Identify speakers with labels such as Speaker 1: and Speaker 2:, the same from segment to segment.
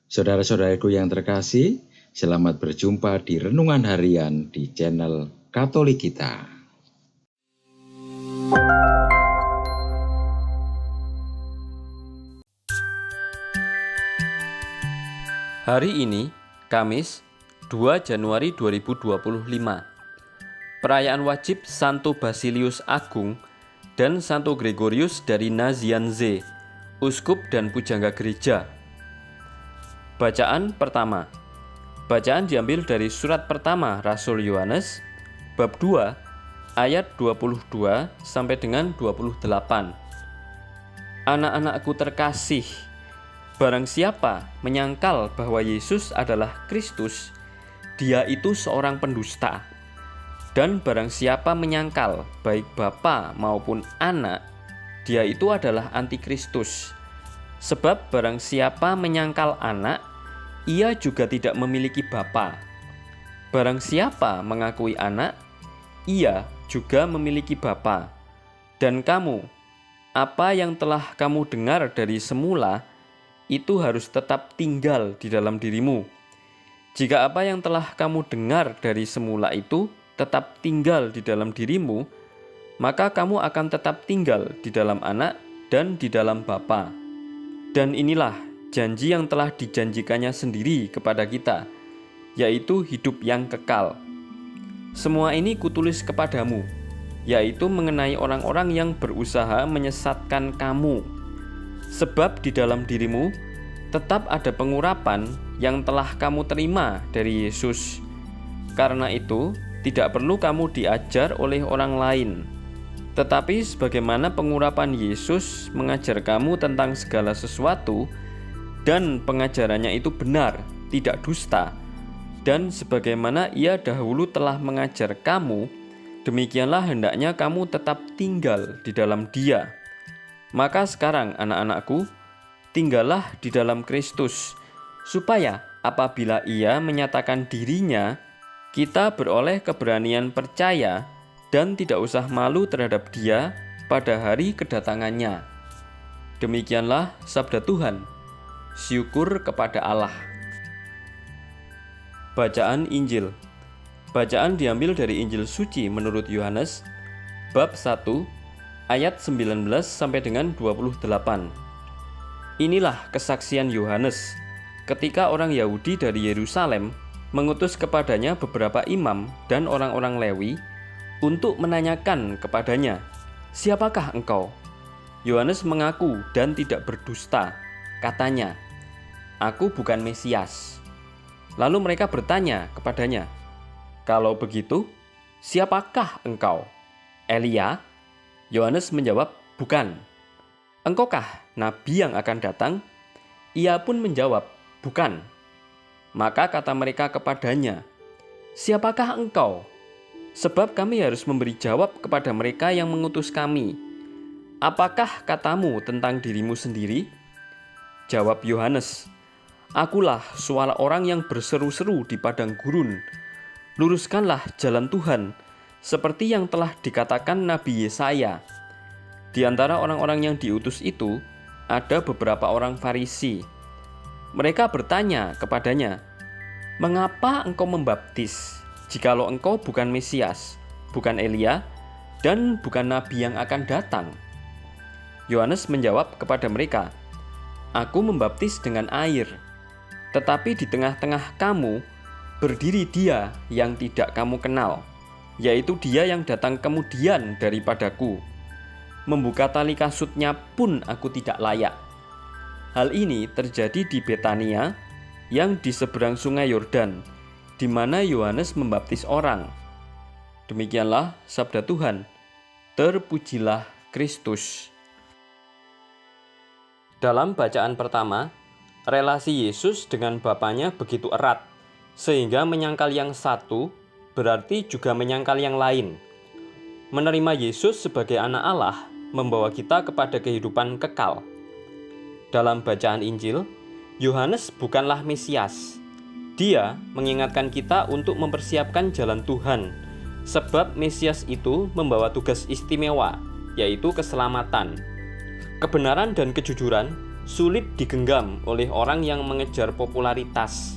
Speaker 1: Saudara-saudaraku yang terkasih, selamat berjumpa di Renungan Harian di channel Katolik kita.
Speaker 2: Hari ini, Kamis, 2 Januari 2025. Perayaan wajib Santo Basilius Agung dan Santo Gregorius dari Nazianze, Uskup dan Pujangga Gereja. Bacaan pertama. Bacaan diambil dari surat pertama Rasul Yohanes, bab 2, ayat 22 sampai dengan 28. Anak-anakku terkasih, barang siapa menyangkal bahwa Yesus adalah Kristus, dia itu seorang pendusta. Dan barang siapa menyangkal baik bapa maupun anak, dia itu adalah antikristus. Sebab barang siapa menyangkal anak, ia juga tidak memiliki bapa. Barang siapa mengakui anak, ia juga memiliki bapa. Dan kamu, apa yang telah kamu dengar dari semula, itu harus tetap tinggal di dalam dirimu. Jika apa yang telah kamu dengar dari semula itu tetap tinggal di dalam dirimu, maka kamu akan tetap tinggal di dalam anak dan di dalam bapa. Dan inilah janji yang telah dijanjikannya sendiri kepada kita, yaitu hidup yang kekal. Semua ini kutulis kepadamu, yaitu mengenai orang-orang yang berusaha menyesatkan kamu. Sebab di dalam dirimu tetap ada pengurapan yang telah kamu terima dari Yesus. Karena itu, tidak perlu kamu diajar oleh orang lain. Tetapi sebagaimana pengurapan Yesus mengajar kamu tentang segala sesuatu, dan pengajarannya itu benar, tidak dusta, dan sebagaimana ia dahulu telah mengajar kamu, demikianlah hendaknya kamu tetap tinggal di dalam Dia. Maka sekarang anak-anakku, tinggallah di dalam Kristus, supaya apabila Ia menyatakan dirinya, kita beroleh keberanian percaya dan tidak usah malu terhadap Dia pada hari kedatangannya. Demikianlah sabda Tuhan. Syukur kepada Allah. Bacaan Injil. Bacaan diambil dari Injil Suci menurut Yohanes, bab 1, ayat 19 sampai dengan 28. Inilah kesaksian Yohanes ketika orang Yahudi dari Yerusalem mengutus kepadanya beberapa imam dan orang-orang Lewi untuk menanyakan kepadanya, "Siapakah engkau?" Yohanes mengaku dan tidak berdusta. Katanya, "Aku bukan Mesias." Lalu mereka bertanya kepadanya, "Kalau begitu, siapakah engkau? Elia?" Yohanes menjawab, "Bukan." "Engkaukah nabi yang akan datang?" Ia pun menjawab, "Bukan." Maka kata mereka kepadanya, "Siapakah engkau? Sebab kami harus memberi jawab kepada mereka yang mengutus kami. Apakah katamu tentang dirimu sendiri?" Jawab Yohanes, "Akulah suara orang yang berseru-seru di padang gurun. Luruskanlah jalan Tuhan, seperti yang telah dikatakan Nabi Yesaya." Di antara orang-orang yang diutus itu, ada beberapa orang Farisi. Mereka bertanya kepadanya, "Mengapa engkau membaptis, jikalau engkau bukan Mesias, bukan Elia, dan bukan Nabi yang akan datang?" Yohanes menjawab kepada mereka, "Aku membaptis dengan air, tetapi di tengah-tengah kamu berdiri Dia yang tidak kamu kenal, yaitu Dia yang datang kemudian daripadaku. Membuka tali kasutnya pun aku tidak layak." Hal ini terjadi di Betania yang di seberang sungai Yordan, di mana Yohanes membaptis orang. Demikianlah sabda Tuhan. Terpujilah Kristus. Dalam bacaan pertama, relasi Yesus dengan Bapanya begitu erat, sehingga menyangkal yang satu berarti juga menyangkal yang lain. Menerima Yesus sebagai anak Allah membawa kita kepada kehidupan kekal. Dalam bacaan Injil, Yohanes bukanlah Mesias. Dia mengingatkan kita untuk mempersiapkan jalan Tuhan, sebab Mesias itu membawa tugas istimewa, yaitu keselamatan. Kebenaran dan kejujuran sulit digenggam oleh orang yang mengejar popularitas.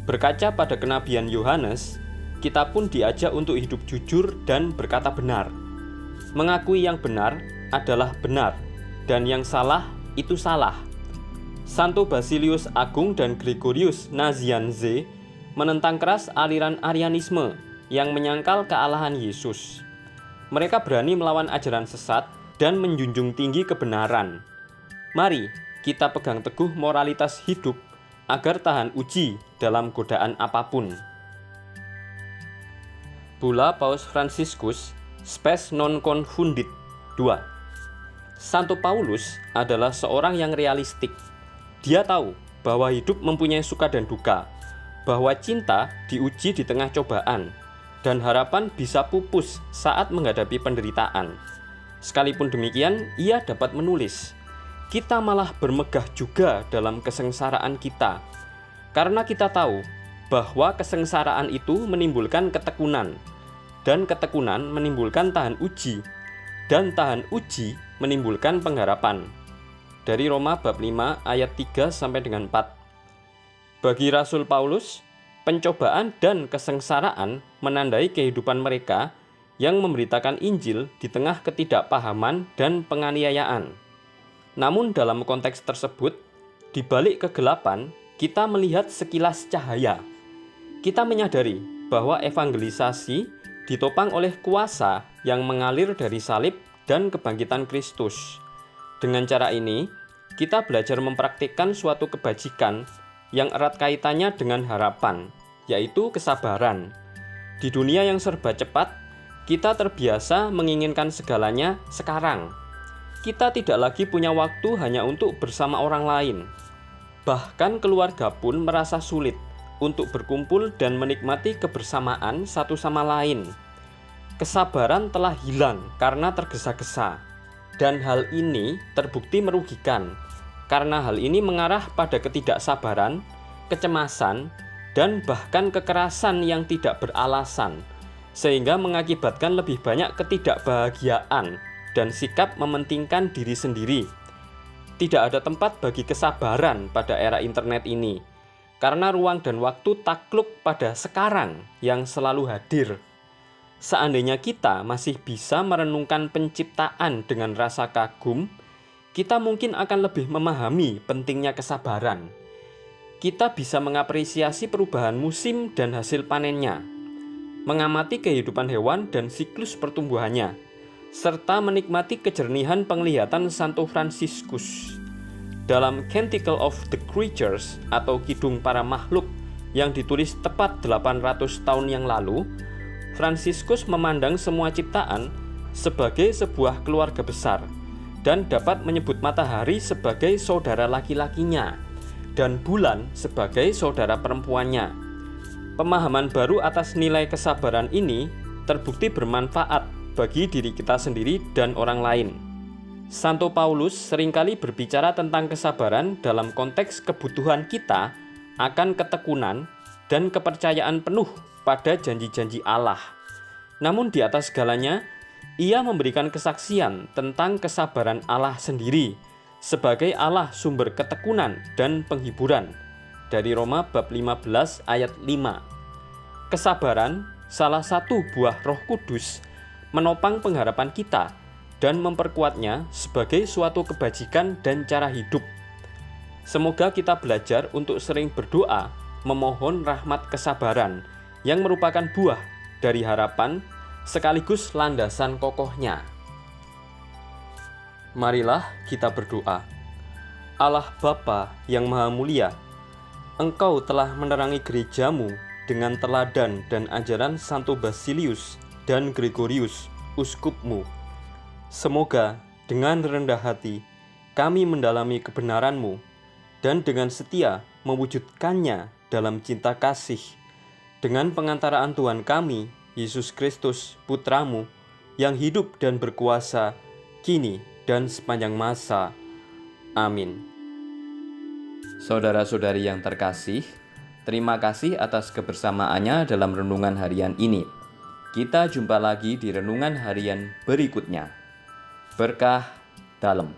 Speaker 2: Berkaca pada kenabian Yohanes, kita pun diajak untuk hidup jujur dan berkata benar. Mengakui yang benar adalah benar, dan yang salah itu salah. Santo Basilius Agung dan Gregorius Nazianze menentang keras aliran Arianisme yang menyangkal kealahan Yesus. Mereka berani melawan ajaran sesat dan menjunjung tinggi kebenaran. Mari kita pegang teguh moralitas hidup agar tahan uji dalam godaan apapun. Bulla Paus Franciscus Spes non confundit 2. Santo Paulus adalah seorang yang realistik. Dia tahu bahwa hidup mempunyai suka dan duka, bahwa cinta diuji di tengah cobaan, dan harapan bisa pupus saat menghadapi penderitaan. Sekalipun demikian, ia dapat menulis, kita malah bermegah juga dalam kesengsaraan kita, karena kita tahu bahwa kesengsaraan itu menimbulkan ketekunan, dan ketekunan menimbulkan tahan uji, dan tahan uji menimbulkan pengharapan. Dari Roma bab 5 ayat 3 sampai dengan 4. Bagi Rasul Paulus, pencobaan dan kesengsaraan menandai kehidupan mereka yang memberitakan Injil di tengah ketidakpahaman dan penganiayaan. Namun dalam konteks tersebut, di balik kegelapan, kita melihat sekilas cahaya. Kita menyadari bahwa evangelisasi ditopang oleh kuasa yang mengalir dari salib dan kebangkitan Kristus. Dengan cara ini, kita belajar mempraktikkan suatu kebajikan yang erat kaitannya dengan harapan, yaitu kesabaran. Di dunia yang serba cepat, kita terbiasa menginginkan segalanya sekarang. Kita tidak lagi punya waktu hanya untuk bersama orang lain. Bahkan keluarga pun merasa sulit untuk berkumpul dan menikmati kebersamaan satu sama lain. Kesabaran telah hilang karena tergesa-gesa. Dan hal ini terbukti merugikan, karena hal ini mengarah pada ketidaksabaran, kecemasan, dan bahkan kekerasan yang tidak beralasan, sehingga mengakibatkan lebih banyak ketidakbahagiaan dan sikap mementingkan diri sendiri. Tidak ada tempat bagi kesabaran pada era internet ini, karena ruang dan waktu takluk pada sekarang yang selalu hadir. Seandainya kita masih bisa merenungkan penciptaan dengan rasa kagum, kita mungkin akan lebih memahami pentingnya kesabaran. Kita bisa mengapresiasi perubahan musim dan hasil panennya, mengamati kehidupan hewan dan siklus pertumbuhannya, serta menikmati kejernihan penglihatan Santo Franciscus. Dalam Canticle of the Creatures atau Kidung Para Makhluk yang ditulis tepat 800 tahun yang lalu, Franciscus memandang semua ciptaan sebagai sebuah keluarga besar dan dapat menyebut matahari sebagai saudara laki-lakinya dan bulan sebagai saudara perempuannya. Pemahaman baru atas nilai kesabaran ini terbukti bermanfaat bagi diri kita sendiri dan orang lain. Santo Paulus seringkali berbicara tentang kesabaran dalam konteks kebutuhan kita akan ketekunan dan kepercayaan penuh pada janji-janji Allah. Namun di atas segalanya, ia memberikan kesaksian tentang kesabaran Allah sendiri sebagai Allah sumber ketekunan dan penghiburan. Dari Roma bab 15 ayat 5. Kesabaran, salah satu buah Roh Kudus, menopang pengharapan kita dan memperkuatnya sebagai suatu kebajikan dan cara hidup. Semoga kita belajar untuk sering berdoa, memohon rahmat kesabaran yang merupakan buah dari harapan sekaligus landasan kokohnya. Marilah kita berdoa. Allah Bapa yang Maha Mulia, Engkau telah menerangi gerejamu dengan teladan dan ajaran Santo Basilius dan Gregorius, uskupmu. Semoga dengan rendah hati kami mendalami kebenaran-Mu dan dengan setia mewujudkannya dalam cinta kasih, dengan pengantaraan Tuhan kami, Yesus Kristus, Putra-Mu, yang hidup dan berkuasa, kini dan sepanjang masa. Amin.
Speaker 3: Saudara-saudari yang terkasih, terima kasih atas kebersamaannya dalam renungan harian ini. Kita jumpa lagi di renungan harian berikutnya. Berkah dalam.